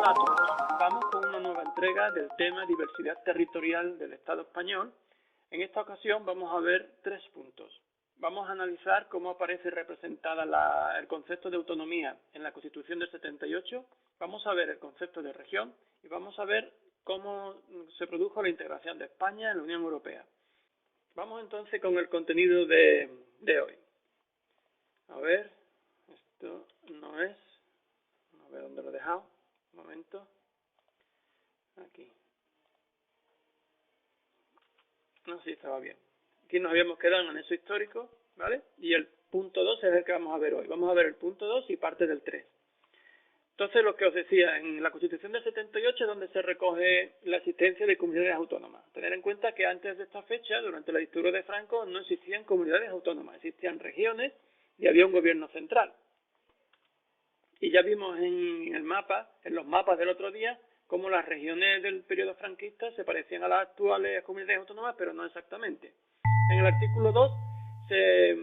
Hola a todos, vamos con una nueva entrega del tema diversidad territorial del Estado español. En esta ocasión vamos a ver 3 puntos. Vamos a analizar cómo aparece representada el concepto de autonomía en la Constitución del 78, vamos a ver el concepto de región y vamos a ver cómo se produjo la integración de España en la Unión Europea. Vamos entonces con el contenido de hoy. A ver, esto no es, a ver dónde lo he dejado, un momento, aquí. No, sí, estaba bien. Aquí nos habíamos quedado en anexo histórico, ¿vale? Y el punto 2 es el que vamos a ver hoy. Vamos a ver el punto 2 y parte del 3. Entonces, lo que os decía, en la Constitución del 78 es donde se recoge la existencia de comunidades autónomas. Tener en cuenta que antes de esta fecha, durante la dictadura de Franco, no existían comunidades autónomas, existían regiones y había un gobierno central. Y ya vimos en el mapa, en los mapas del otro día, cómo las regiones del periodo franquista se parecían a las actuales comunidades autónomas, pero no exactamente. En el artículo 2 se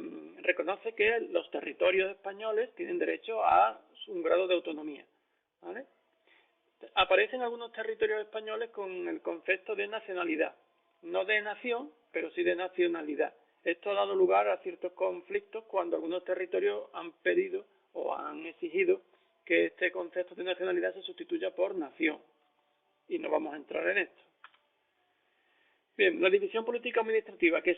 reconoce que los territorios españoles tienen derecho a un grado de autonomía, ¿vale? Aparecen algunos territorios españoles con el concepto de nacionalidad, no de nación, pero sí de nacionalidad. Esto ha dado lugar a ciertos conflictos cuando algunos territorios han pedido o han exigido que este concepto de nacionalidad se sustituya por nación. Y no vamos a entrar en esto. Bien, la división política administrativa que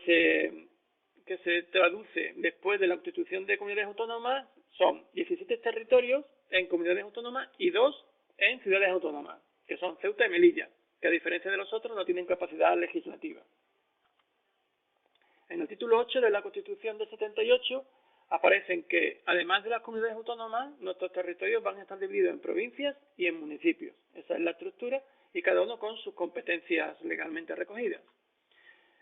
se traduce después de la constitución de comunidades autónomas son 17 territorios en comunidades autónomas y 2 en ciudades autónomas, que son Ceuta y Melilla, que a diferencia de los otros no tienen capacidad legislativa. En el título 8 de la Constitución del 78 aparecen que, además de las comunidades autónomas, nuestros territorios van a estar divididos en provincias y en municipios. Esa es la estructura y cada uno con sus competencias legalmente recogidas.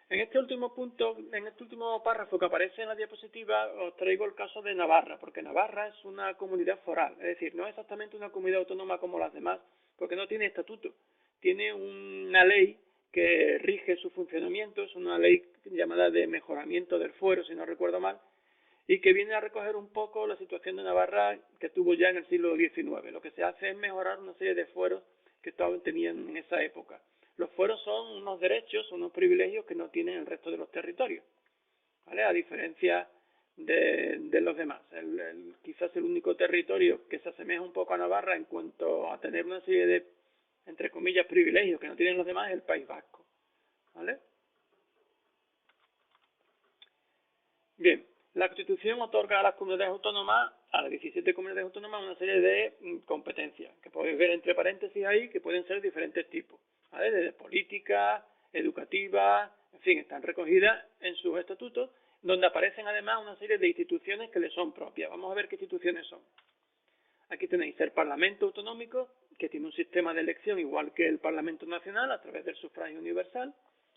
En este último punto, en este último párrafo que aparece en la diapositiva, os traigo el caso de Navarra, porque Navarra es una comunidad foral, es decir, no es exactamente una comunidad autónoma como las demás, porque no tiene estatuto, tiene una ley que rige su funcionamiento, es una ley llamada de mejoramiento del fuero, si no recuerdo mal, y que viene a recoger un poco la situación de Navarra que tuvo ya en el siglo XIX. Lo que se hace es mejorar una serie de fueros que tenían en esa época. Los fueros son unos derechos, unos privilegios que no tienen el resto de los territorios, ¿vale? A diferencia de los demás. Quizás el único territorio que se asemeja un poco a Navarra en cuanto a tener una serie de, entre comillas, privilegios que no tienen los demás es el País Vasco, ¿vale? Bien, la Constitución otorga a las comunidades autónomas, a las 17 comunidades autónomas, una serie de competencias, que podéis ver entre paréntesis ahí, que pueden ser diferentes tipos, ¿vale? Desde política, educativa, en fin, están recogidas en sus estatutos, donde aparecen además una serie de instituciones que les son propias. Vamos a ver qué instituciones son. Aquí tenéis el Parlamento Autonómico, que tiene un sistema de elección igual que el Parlamento Nacional, a través del sufragio universal.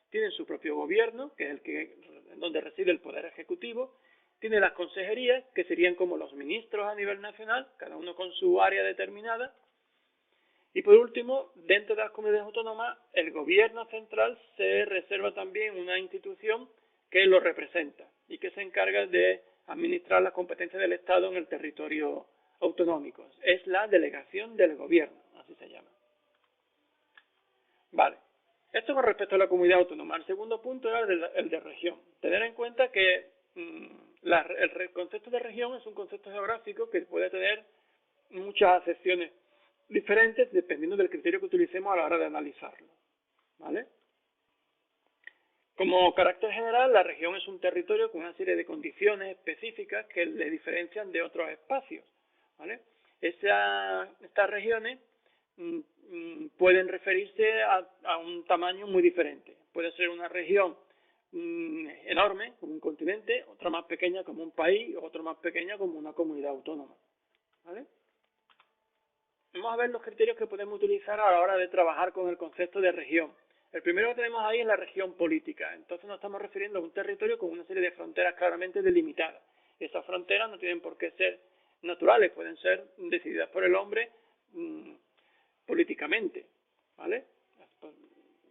Tienen su propio gobierno, que es donde reside el Poder Ejecutivo. Tiene las consejerías, que serían como los ministros a nivel nacional, cada uno con su área determinada. Y por último, dentro de las comunidades autónomas, el gobierno central se reserva también una institución que lo representa y que se encarga de administrar las competencias del Estado en el territorio autonómico. Es la delegación del gobierno, así se llama. Vale. Esto con respecto a la comunidad autónoma. El segundo punto era el de región. Tener en cuenta que el concepto de región es un concepto geográfico que puede tener muchas acepciones diferentes dependiendo del criterio que utilicemos a la hora de analizarlo, ¿vale? Como carácter general, la región es un territorio con una serie de condiciones específicas que le diferencian de otros espacios, ¿vale? Estas regiones pueden referirse a un tamaño muy diferente. Puede ser una región enorme, como un continente, otra más pequeña como un país, otra más pequeña como una comunidad autónoma, ¿vale? Vamos a ver los criterios que podemos utilizar a la hora de trabajar con el concepto de región. El primero que tenemos ahí es la región política. Entonces nos estamos refiriendo a un territorio con una serie de fronteras claramente delimitadas. Esas fronteras no tienen por qué ser naturales, pueden ser decididas por el hombre políticamente, ¿vale?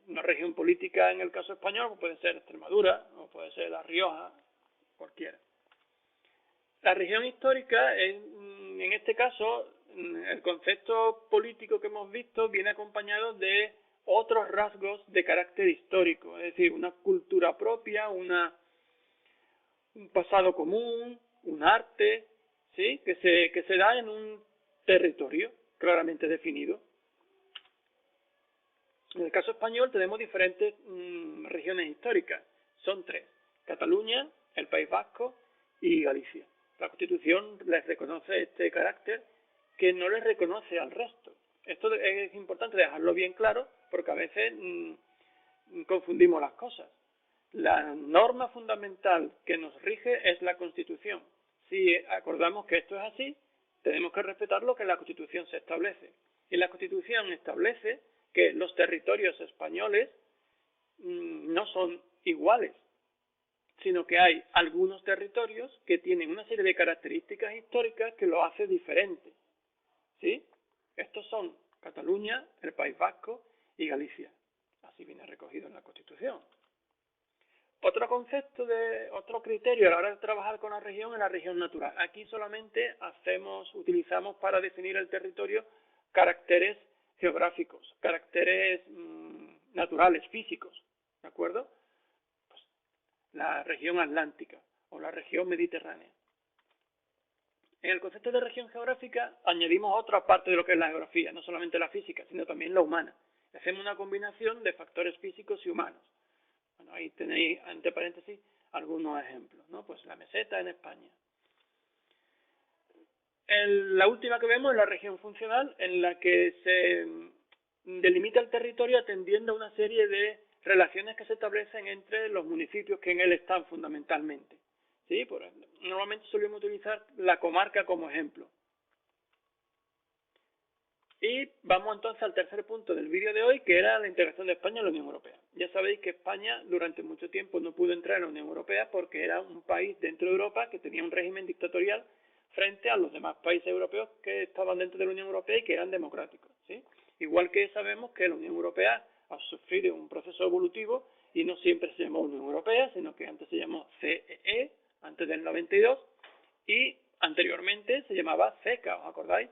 Una región política en el caso español puede ser Extremadura o puede ser La Rioja, cualquiera. La región histórica, en este caso, el concepto político que hemos visto viene acompañado de otros rasgos de carácter histórico, es decir, una cultura propia, un pasado común, un arte, ¿sí? que se da en un territorio claramente definido. En el caso español tenemos diferentes regiones históricas, son tres: Cataluña, el País Vasco y Galicia. La Constitución les reconoce este carácter que no les reconoce al resto. Esto es importante dejarlo bien claro, porque a veces confundimos las cosas. La norma fundamental que nos rige es la Constitución. Si acordamos que esto es así, tenemos que respetar lo que la Constitución se establece. Y la Constitución establece que los territorios españoles no son iguales, sino que hay algunos territorios que tienen una serie de características históricas que lo hace diferente. ¿Sí? Estos son Cataluña, el País Vasco y Galicia. Así viene recogido en la Constitución. Otro criterio a la hora de trabajar con la región es la región natural. Aquí solamente utilizamos para definir el territorio caracteres geográficos, caracteres naturales, físicos, ¿de acuerdo? Pues, la región atlántica o la región mediterránea. En el concepto de región geográfica añadimos otra parte de lo que es la geografía, no solamente la física, sino también la humana. Hacemos una combinación de factores físicos y humanos. Bueno, ahí tenéis, entre paréntesis, algunos ejemplos, ¿no? Pues la meseta en España. La última que vemos es la región funcional, en la que se delimita el territorio atendiendo a una serie de relaciones que se establecen entre los municipios que en él están fundamentalmente. ¿Sí? Normalmente solemos utilizar la comarca como ejemplo. Y vamos entonces al tercer punto del vídeo de hoy, que era la integración de España en la Unión Europea. Ya sabéis que España durante mucho tiempo no pudo entrar en la Unión Europea porque era un país dentro de Europa que tenía un régimen dictatorial frente a los demás países europeos que estaban dentro de la Unión Europea y que eran democráticos, ¿sí? Igual que sabemos que la Unión Europea ha sufrido un proceso evolutivo y no siempre se llamó Unión Europea, sino que antes se llamó CEE, antes del 92, y anteriormente se llamaba CECA, ¿os acordáis?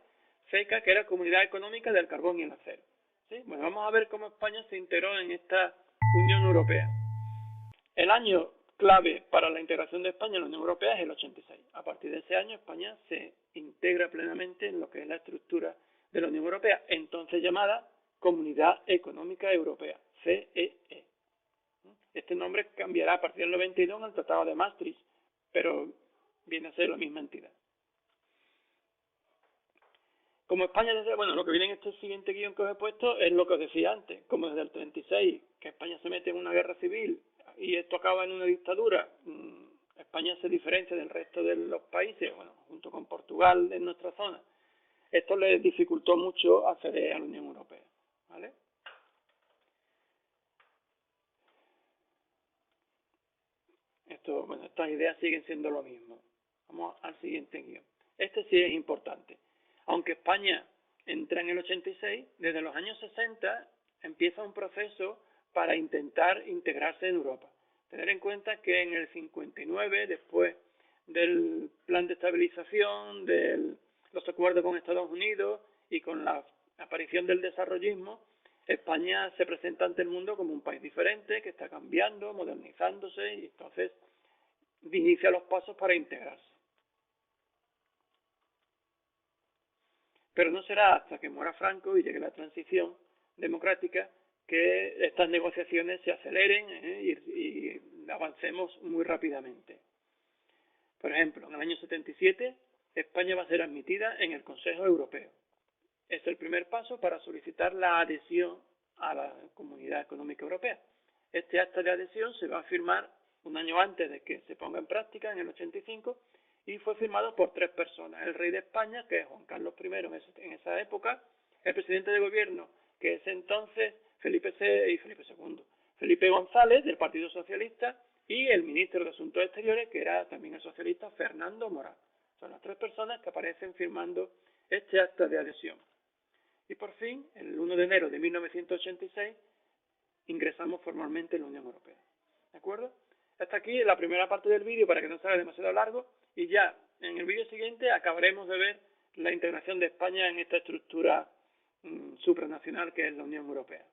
CECA, que era Comunidad Económica del Carbón y el Acero. ¿Sí? Bueno, vamos a ver cómo España se integró en esta Unión Europea. El año clave para la integración de España en la Unión Europea es el 86. A partir de ese año España se integra plenamente en lo que es la estructura de la Unión Europea, entonces llamada Comunidad Económica Europea, CEE. Este nombre cambiará a partir del 92 en el Tratado de Maastricht, pero viene a ser la misma entidad. Como España, lo que viene en este siguiente guión que os he puesto es lo que os decía antes. Como desde el 36, que España se mete en una guerra civil y esto acaba en una dictadura, España se diferencia del resto de los países, junto con Portugal en nuestra zona. Esto les dificultó mucho acceder a la Unión Europea, ¿vale? Estas ideas siguen siendo lo mismo. Vamos al siguiente guión. Este sí es importante. Aunque España entra en el 86, desde los años 60 empieza un proceso para intentar integrarse en Europa. Tener en cuenta que en el 59, después del plan de estabilización, de los acuerdos con Estados Unidos y con la aparición del desarrollismo, España se presenta ante el mundo como un país diferente, que está cambiando, modernizándose, y entonces inicia los pasos para integrarse. Pero no será hasta que muera Franco y llegue la transición democrática que estas negociaciones se aceleren y avancemos muy rápidamente. Por ejemplo, en el año 77, España va a ser admitida en el Consejo Europeo. Es el primer paso para solicitar la adhesión a la Comunidad Económica Europea. Este acta de adhesión se va a firmar un año antes de que se ponga en práctica, en el 85, y fue firmado por 3 personas. El rey de España, que es Juan Carlos I en esa época, el presidente de gobierno, que es entonces Felipe II, Felipe González, del Partido Socialista, y el ministro de Asuntos Exteriores, que era también el socialista, Fernando Morán. Son las 3 personas que aparecen firmando este acta de adhesión. Y por fin, el 1 de enero de 1986, ingresamos formalmente en la Unión Europea. ¿De acuerdo? Hasta aquí la primera parte del vídeo para que no sea demasiado largo, y ya en el vídeo siguiente acabaremos de ver la integración de España en esta estructura supranacional que es la Unión Europea.